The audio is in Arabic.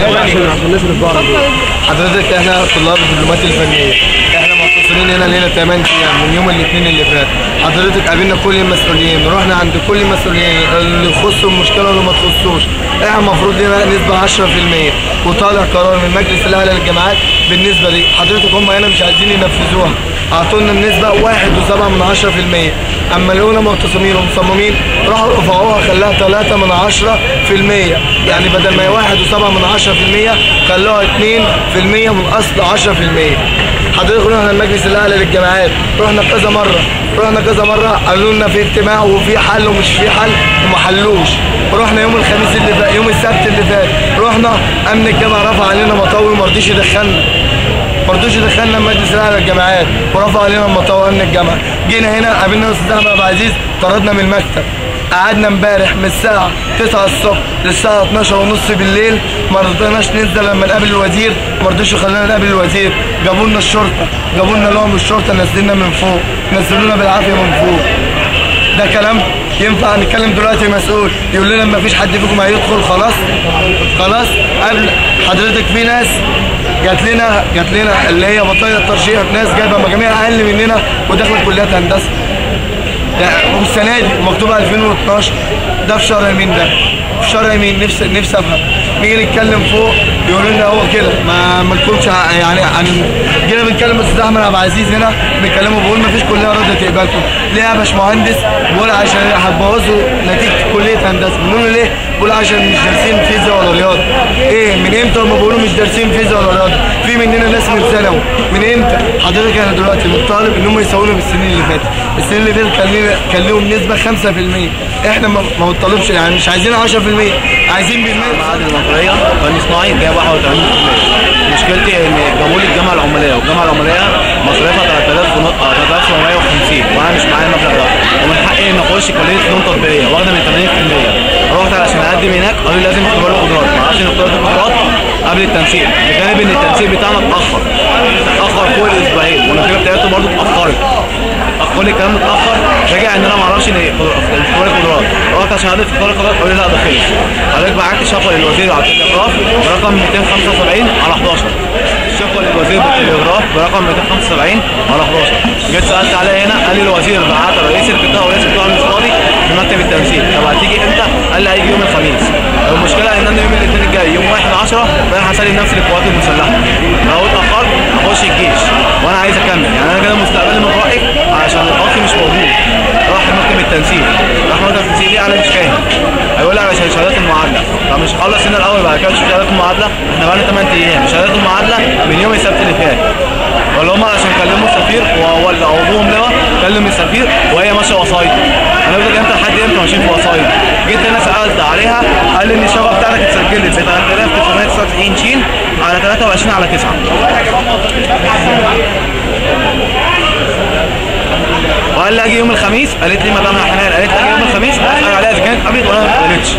عشان الناس اللي في بعض. حضرتك احنا طلاب الدبلومات الفنيه، احنا متصلين هنا لينا 8 ايام من يوم الاثنين اللي فات. حضرتك قابلنا كل المسؤولين، رحنا عند كل المسؤولين اللي يخصوا المشكله واللي ما تخصوش. احنا المفروض لنا نسبه 10% وطالع قرار من مجلس الاعلى للجامعات بالنسبه دي. حضرتك هم هنا مش عايزين ينفذوها، اعطونا النسبه 1.7%. اما لقونا معتصمين ومصممين راحوا رفعوها خلاها 3% يعني بدل ما هي 1.7% خلوها 2% من اصل 10%. حضرتك رحنا المجلس الاعلى للجامعات، رحنا كذا مره قالوا لنا في اجتماع وفي حل ومش في حل وما حلوش. رحنا يوم الخميس اللي فات، يوم السبت اللي فات رحنا امن الجامعه رفع علينا مطاوي وما رضيش يدخلنا، مجلس الاعلى للجامعات ورفع علينا المطاوي امن الجامعه. جينا هنا قابلنا الاستاذ احمد عبد العزيز، طردنا من المكتب. قعدنا امبارح من الساعه 9 الصبح للساعه 12:30 بالليل، ما رضيناش ننزل لما نقابل الوزير، ما رضوش يخلونا نقابل الوزير. جابوا لنا الشرطه، جابوا لنا لهم الشرطه نزلنا من فوق، نزلونا بالعافيه من فوق. ده كلام ينفع نتكلم دلوقتي مسؤول يقول لنا ما فيش حد فيكم هيدخل؟ خلاص. قبل حضرتك في ناس جات لنا اللي هي بطايق الترشيح، ناس جايبه مجاميع اقل مننا ودخلت كليات هندسه. ده والسنه دي مكتوبه 2012. ده في شهر يمين، ده في شهر يمين. نفسي افهم. نيجي نتكلم فوق يقولوا لنا هو كده ما تكونش يعني جينا بنكلم الاستاذ احمد عبد العزيز هنا بنكلمه بيقول ما فيش كليه راضيه تقبلكم. ليه يا باشمهندس؟ بيقول عشان هتبوظوا نتيجه كليه هندسه. بنقول له ليه؟ بيقول عشان مش دارسين فيزياء ولا رياضه. ايه من امتى هم بيقولوا مش دارسين فيزياء ولا رياضه؟ في مننا ناس من ثانوي. من امتى؟ حضرتك انا دلوقتي مطالب ان هم يساوونا بالسنين اللي فاتت. السنين اللي فاتت كان لهم نسبه 5%، احنا ما بنطالبش يعني مش عايزين 10%، عايزين بالمية. معهد المطريه فن صناعي جايب 81%. مشكلتي ان جابوا لي الجامعه العماليه، والجامعه العماليه مصاريفها 3750 وانا مش معايا المبلغ ده، ومن حقي ان اخش كليه فنون تطبيقيه واخده من 80%. رحت علشان اقدم هناك قالوا لي لازم اختبار القدرات، ما اعرفش نختبر القدرات قبل التنسيق، بجانب ان التنسيق بتاعنا اتاخر فوق الاسبوعين، والنتيجه بتاعته برضه اتاخرت. كل الكلام متاخر، راجع ان انا ما اعرفش ان اختبار القدرات. رحت عشان اقدم اختبار القدرات قالوا لي لا ده خلص. حضرتك بعت شكوى للوزير على التلغراف برقم 275 على 11. شكوى للوزير بالتلغراف برقم 275 على 11. جيت سالت عليها هنا قال لي الوزير بعت رئيس القطاع ورئيس القطاع مش فاضي في مكتب التنسيق. طب هتيجي امتى؟ قال لي هيجي يوم الخميس. المشكله ان انا يوم الاثنين الجاي يوم 1/10 رايح اسلم نفسي للقوات المسلحه. لو اتاخرت اخش الجيش وانا عايز اكمل، يعني انا كده مستقبلي من راحي عشان الاخ مش موجود. راح مكتب التنسيق، ليه انا مش فاهم؟ هيقول لي علشان شهادات المعادله. طب مش خلص هنا الاول بعد كده نشوف شهادات المعادله؟ احنا بقالنا 8 ايام شهادات المعادله من يوم السبت اللي فات. ولا هم عشان كلموا السفير ولا ابوهم لواء كلم السفير وهي ماشيه وسايط. هنفضل امتى لحد امتى ماشيين في وسايط؟ جيت هنا سالت عليها قال لي ان الشبكه بتاعتك اتسجلت ب 3999 شين على 23/9. وقال لي اجي يوم الخميس. قالت لي مدام حنان، قالت لي اجي يوم الخميس اسال عليها اذا كانت قبلت ولا ما قبلتش.